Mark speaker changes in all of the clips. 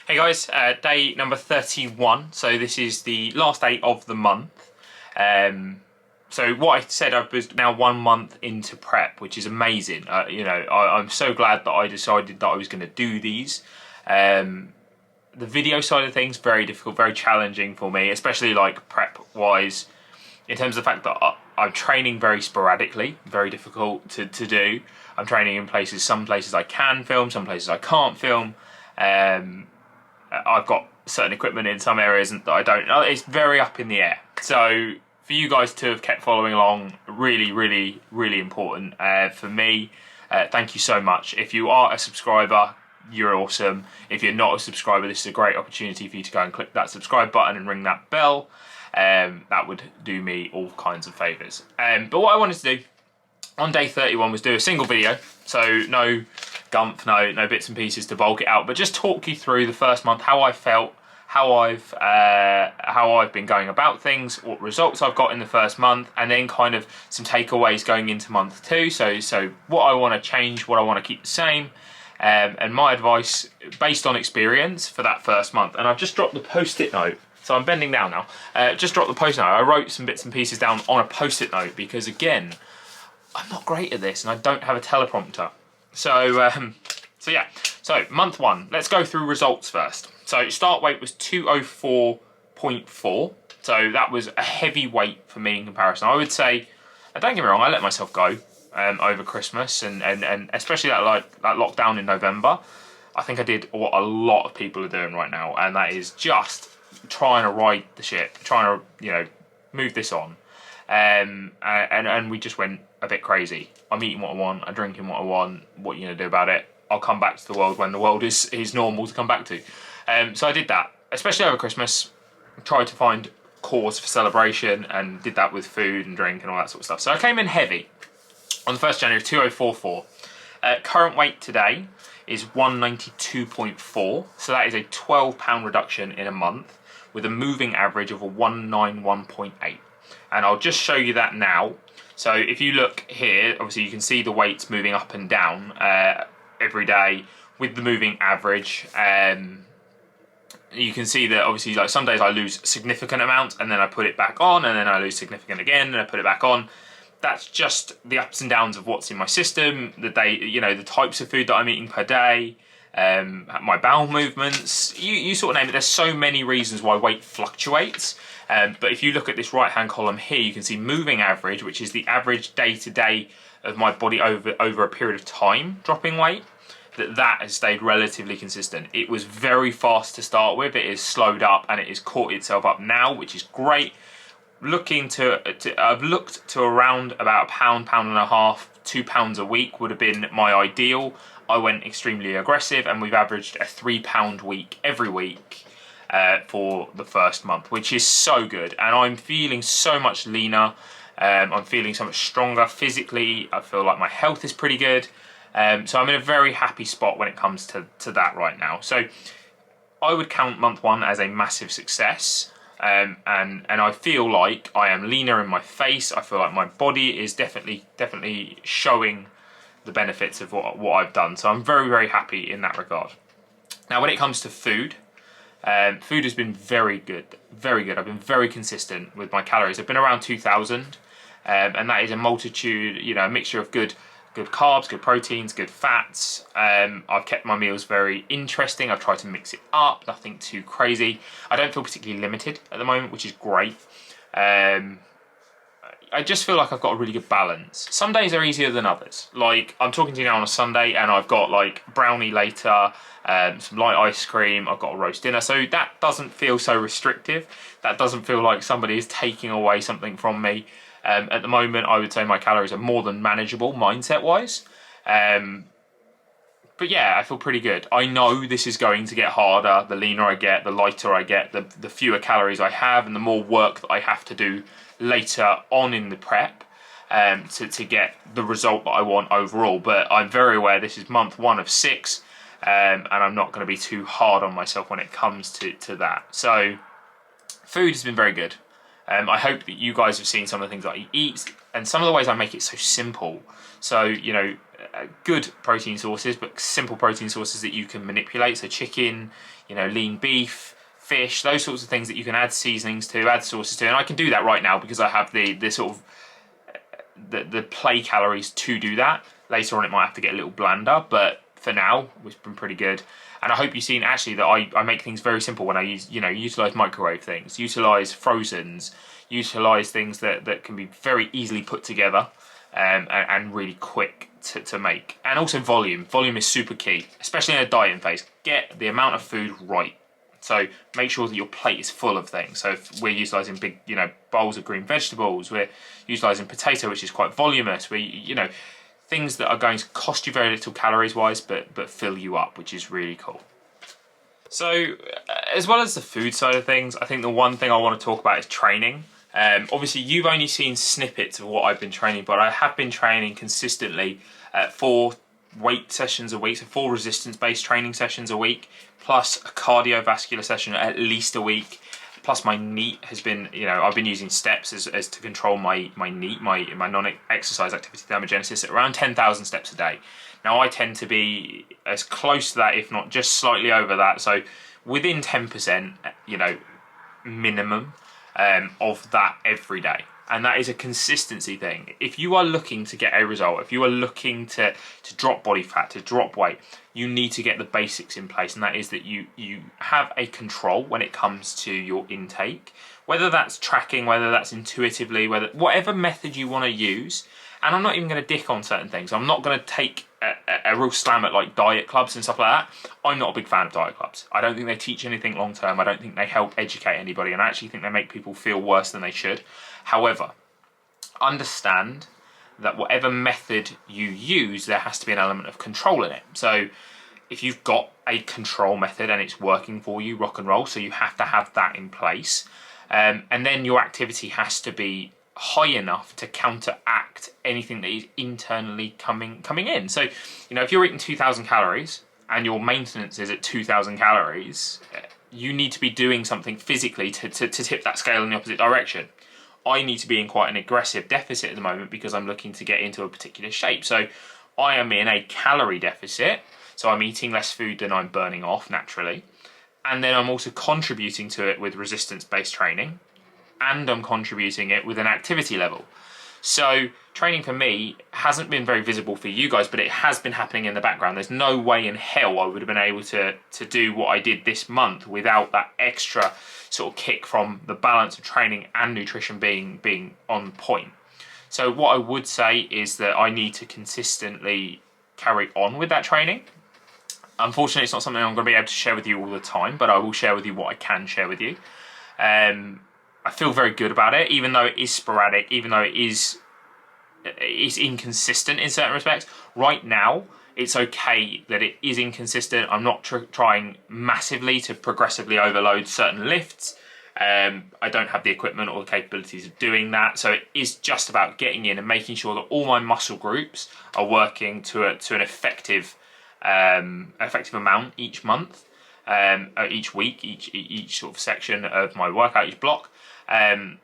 Speaker 1: Hey guys, day number 31. So this is the last day of the month. So what I said, I was now 1 month into prep, which is amazing. I'm so glad that I decided that I was going to do these. The video side of things, very difficult, very challenging for me, especially like prep wise, in terms of the fact that I'm training very sporadically, very difficult to do. I'm training in places, some places I can film, some places I can't film. I've got certain equipment in some areas that I don't. It's very up in the air. So for you guys to have kept following along, really, really, really important. For me, thank you so much. If you are a subscriber, you're awesome. If you're not a subscriber, this is a great opportunity for you to go and click that subscribe button and ring that bell. That would do me all kinds of favours. But what I wanted to do on day 31 was do a single video. So no gump, no bits and pieces to bulk it out, but just talk you through the first month, how I felt, how I've been going about things, what results I've got in the first month, and then kind of some takeaways going into month 2. So what I want to change, what I want to keep the same, and my advice based on experience for that first month. And I've just dropped the post-it note. So I'm bending down now. Just dropped the post-it note. I wrote some bits and pieces down on a post-it note because, again, I'm not great at this and I don't have a teleprompter. So yeah. So month 1, let's go through results first. So start weight was 204.4. So that was a heavy weight for me in comparison. I would say, and don't get me wrong, I let myself go over Christmas and especially that lockdown in November. I think I did what a lot of people are doing right now, and that is just trying to ride the ship, trying to move this on. And we just went a bit crazy. I'm eating what I want, I'm drinking what I want. What are you gonna do about it? I'll come back to the world when the world is normal to come back to. So I did that, especially over Christmas. Tried to find cause for celebration and did that with food and drink and all that sort of stuff. So I came in heavy on the 1st January, 2044. Current weight today is 192.4. So that is a 12-pound reduction in a month with a moving average of a 191.8. And I'll just show you that now. So if you look here, obviously you can see the weights moving up and down every day with the moving average. You can see that obviously, like, some days I lose significant amounts and then I put it back on, and then I lose significant again and I put it back on. That's just the ups and downs of what's in my system, the day, the types of food that I'm eating per day, my bowel movements, you sort of name it. There's so many reasons why weight fluctuates. But if you look at this right-hand column here, you can see moving average, which is the average day-to-day of my body over a period of time dropping weight. That has stayed relatively consistent. It was very fast to start with. It is slowed up and it has caught itself up now, which is great. I've looked to around about £1, £1.5, £2 a week would have been my ideal. I went extremely aggressive and we've averaged a £3 week every week for the first month, which is so good. And I'm feeling so much leaner. I'm feeling so much stronger physically. I feel like my health is pretty good. So I'm in a very happy spot when it comes to that right now. So I would count month 1 as a massive success. And I feel like I am leaner in my face. I feel like my body is definitely showing the benefits of what I've done. So I'm very, very happy in that regard. Now, when it comes to food, food has been very good, very good. I've been very consistent with my calories. I've been around 2,000, and that is a multitude, a mixture of good carbs, good proteins, good fats. I've kept my meals very interesting. I've tried to mix it up, nothing too crazy. I don't feel particularly limited at the moment, which is great. I just feel like I've got a really good balance. Some days are easier than others. Like, I'm talking to you now on a Sunday and I've got like brownie later, some light ice cream, I've got a roast dinner. So that doesn't feel so restrictive. That doesn't feel like somebody is taking away something from me. At the moment, I would say my calories are more than manageable mindset-wise. But yeah, I feel pretty good. I know this is going to get harder. The leaner I get, the lighter I get, the fewer calories I have, and the more work that I have to do later on in the prep to get the result that I want overall. But I'm very aware this is month 1 of 6, and I'm not going to be too hard on myself when it comes to that. So food has been very good. I hope that you guys have seen some of the things that I eat and some of the ways I make it so simple. So, good protein sources, but simple protein sources that you can manipulate. So chicken, lean beef, fish, those sorts of things that you can add seasonings to, add sauces to. And I can do that right now because I have the sort of the play calories to do that. Later on it might have to get a little blander, but for now it's been pretty good. And I hope you've seen actually that I make things very simple when I use, utilize microwave things, utilize frozens, utilize things that can be very easily put together and really quick to make. And also volume. Volume is super key, especially in a dieting phase. Get the amount of food right. So make sure that your plate is full of things. So if we're utilising big, bowls of green vegetables, we're utilising potato, which is quite voluminous. Things that are going to cost you very little calories wise, but fill you up, which is really cool. So as well as the food side of things, I think the one thing I want to talk about is training. Obviously you've only seen snippets of what I've been training, but I have been training consistently 4 weight sessions a week, so 4 resistance-based training sessions a week, plus a cardiovascular session at least a week. Plus my NEAT has been, I've been using steps as to control my NEAT, my non-exercise activity thermogenesis at around 10,000 steps a day. Now I tend to be as close to that, if not just slightly over that, so within 10%, minimum of that every day. And that is a consistency thing. If you are looking to get a result, if you are looking to drop body fat, to drop weight, you need to get the basics in place. And that is that you have a control when it comes to your intake, whether that's tracking, whether that's intuitively, whatever method you want to use. And I'm not even going to dick on certain things. I'm not going to take a real slam at like diet clubs and stuff like that. I'm not a big fan of diet clubs. I don't think they teach anything long term. I don't think they help educate anybody. And I actually think they make people feel worse than they should. However, understand that whatever method you use, there has to be an element of control in it. So if you've got a control method and it's working for you, rock and roll, so you have to have that in place. And then your activity has to be high enough to counteract anything that is internally coming in. So, if you're eating 2,000 calories and your maintenance is at 2,000 calories, you need to be doing something physically to tip that scale in the opposite direction. I need to be in quite an aggressive deficit at the moment because I'm looking to get into a particular shape. So I am in a calorie deficit, so I'm eating less food than I'm burning off naturally. And then I'm also contributing to it with resistance-based training, and I'm contributing it with an activity level. So training for me hasn't been very visible for you guys, but it has been happening in the background. There's no way in hell I would have been able to do what I did this month without that extra sort of kick from the balance of training and nutrition being on point. So what I would say is that I need to consistently carry on with that training. Unfortunately, it's not something I'm going to be able to share with you all the time, but I will share with you what I can share with you. I feel very good about it, even though it is sporadic, even though it's inconsistent in certain respects. Right now, it's okay that it is inconsistent. I'm not trying massively to progressively overload certain lifts. I don't have the equipment or the capabilities of doing that. So it is just about getting in and making sure that all my muscle groups are working to an effective amount each month, each week, each sort of section of my workout, each block.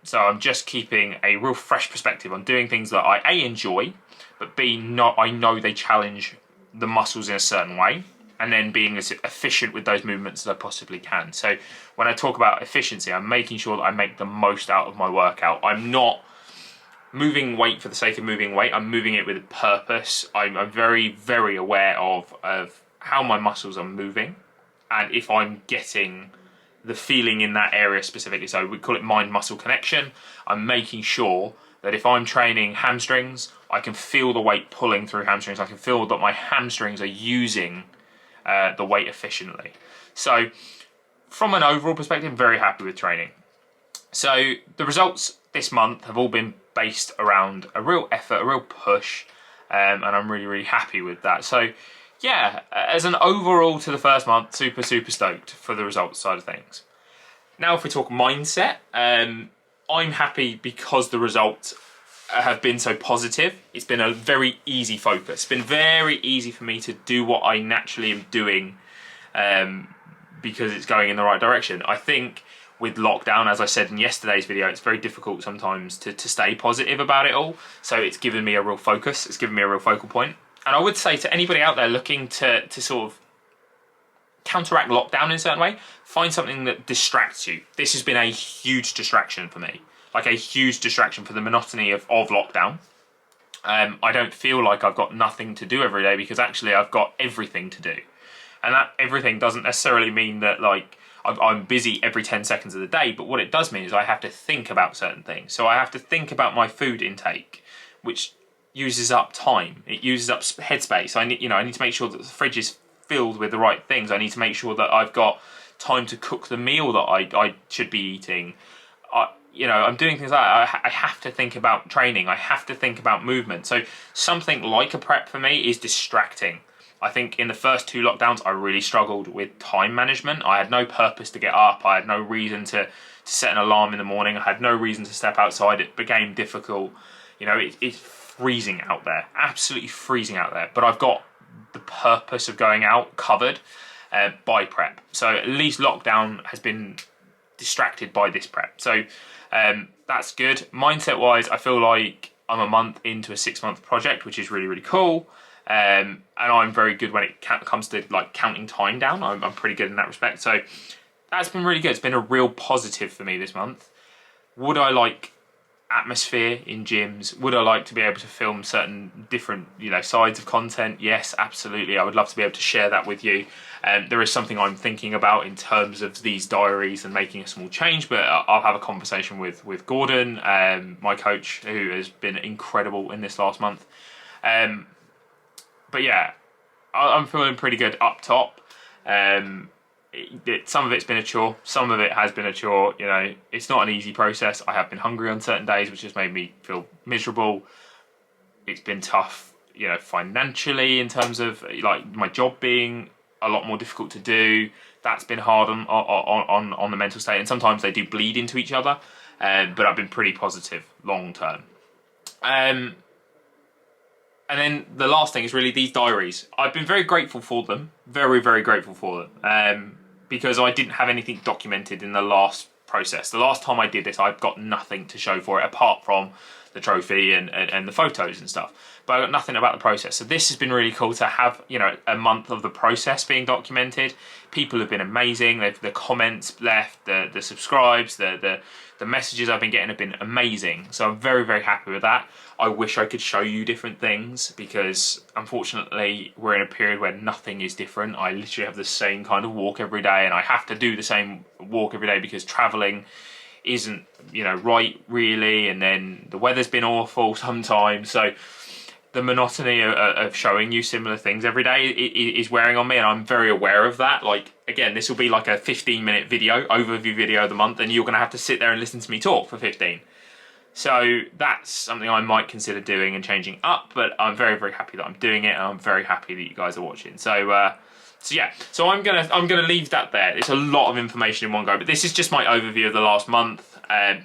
Speaker 1: So I'm just keeping a real fresh perspective on doing things that I A, enjoy, but B, I know they challenge the muscles in a certain way, and then being as efficient with those movements as I possibly can. So when I talk about efficiency, I'm making sure that I make the most out of my workout. I'm not moving weight for the sake of moving weight. I'm moving it with a purpose. I'm very, very aware of how my muscles are moving, and if I'm getting the feeling in that area specifically. So we call it mind-muscle connection. I'm making sure that if I'm training hamstrings, I can feel the weight pulling through hamstrings. I can feel that my hamstrings are using the weight efficiently. So from an overall perspective, I'm very happy with training. So the results this month have all been based around a real effort, a real push, and I'm really, really happy with that. So yeah, as an overall to the first month, super, super stoked for the results side of things. Now, if we talk mindset, I'm happy because the results have been so positive. It's been a very easy focus. It's been very easy for me to do what I naturally am doing because it's going in the right direction. I think with lockdown, as I said in yesterday's video, it's very difficult sometimes to stay positive about it all. So it's given me a real focus. It's given me a real focal point. And I would say to anybody out there looking to sort of counteract lockdown in a certain way, find something that distracts you. This has been a huge distraction for me, like a huge distraction for the monotony of lockdown. I don't feel like I've got nothing to do every day, because actually I've got everything to do. And that everything doesn't necessarily mean that like I'm busy every 10 seconds of the day, but what it does mean is I have to think about certain things. So I have to think about my food intake, which uses up time. It uses up headspace. I need to make sure that the fridge is filled with the right things. I need to make sure that I've got time to cook the meal that I should be eating. I'm doing things like that. I have to think about training. I have to think about movement. So something like a prep for me is distracting. I think in the first 2 lockdowns, I really struggled with time management. I had no purpose to get up. I had no reason to set an alarm in the morning. I had no reason to step outside. It became difficult. It's freezing out there, absolutely freezing out there. But I've got the purpose of going out covered by prep. So at least lockdown has been distracted by this prep. So that's good. Mindset wise, I feel like I'm a month into a 6-month project, which is really, really cool. And I'm very good when it comes to like counting time down. I'm pretty good in that respect. So that's been really good. It's been a real positive for me this month. Would I like atmosphere in gyms? Would I like to be able to film certain different sides of content? Yes, absolutely. I would love to be able to share that with you. There is something I'm thinking about in terms of these diaries and making a small change, but I'll have a conversation with Gordon, my coach, who has been incredible in this last month. But yeah, I'm feeling pretty good up top. Some of it's been a chore, some of it has been a chore. It's not an easy process. I have been hungry on certain days, which has made me feel miserable. It's been tough, financially, in terms of like my job being a lot more difficult to do. That's been hard on the mental state, and sometimes they do bleed into each other. But I've been pretty positive long term. And then the last thing is really these diaries. I've been very grateful for them, very, very grateful for them, because I didn't have anything documented in the last process. The last time I did this, I've got nothing to show for it apart from the trophy and the photos and stuff. But I got nothing about the process. So this has been really cool to have, a month of the process being documented. People have been amazing. The comments left, the subscribes, the messages I've been getting have been amazing. So I'm very, very happy with that. I wish I could show you different things, because unfortunately we're in a period where nothing is different. I literally have the same kind of walk every day, and I have to do the same walk every day because traveling isn't right really, and then the weather's been awful sometimes. So the monotony of showing you similar things every day is wearing on me, and I'm very aware of that. Like, again, this will be like a 15-minute overview video of the month, and you're going to have to sit there and listen to me talk for 15. So that's something I might consider doing and changing up, but I'm very, very happy that I'm doing it, and I'm very happy that you guys are watching. So yeah, so I'm gonna leave that there. It's a lot of information in one go, but this is just my overview of the last month.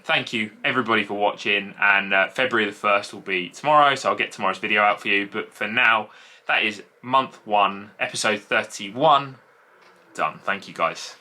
Speaker 1: Thank you everybody for watching, and February the 1st will be tomorrow, so I'll get tomorrow's video out for you. But for now, that is month 1, episode 31 done. Thank you guys.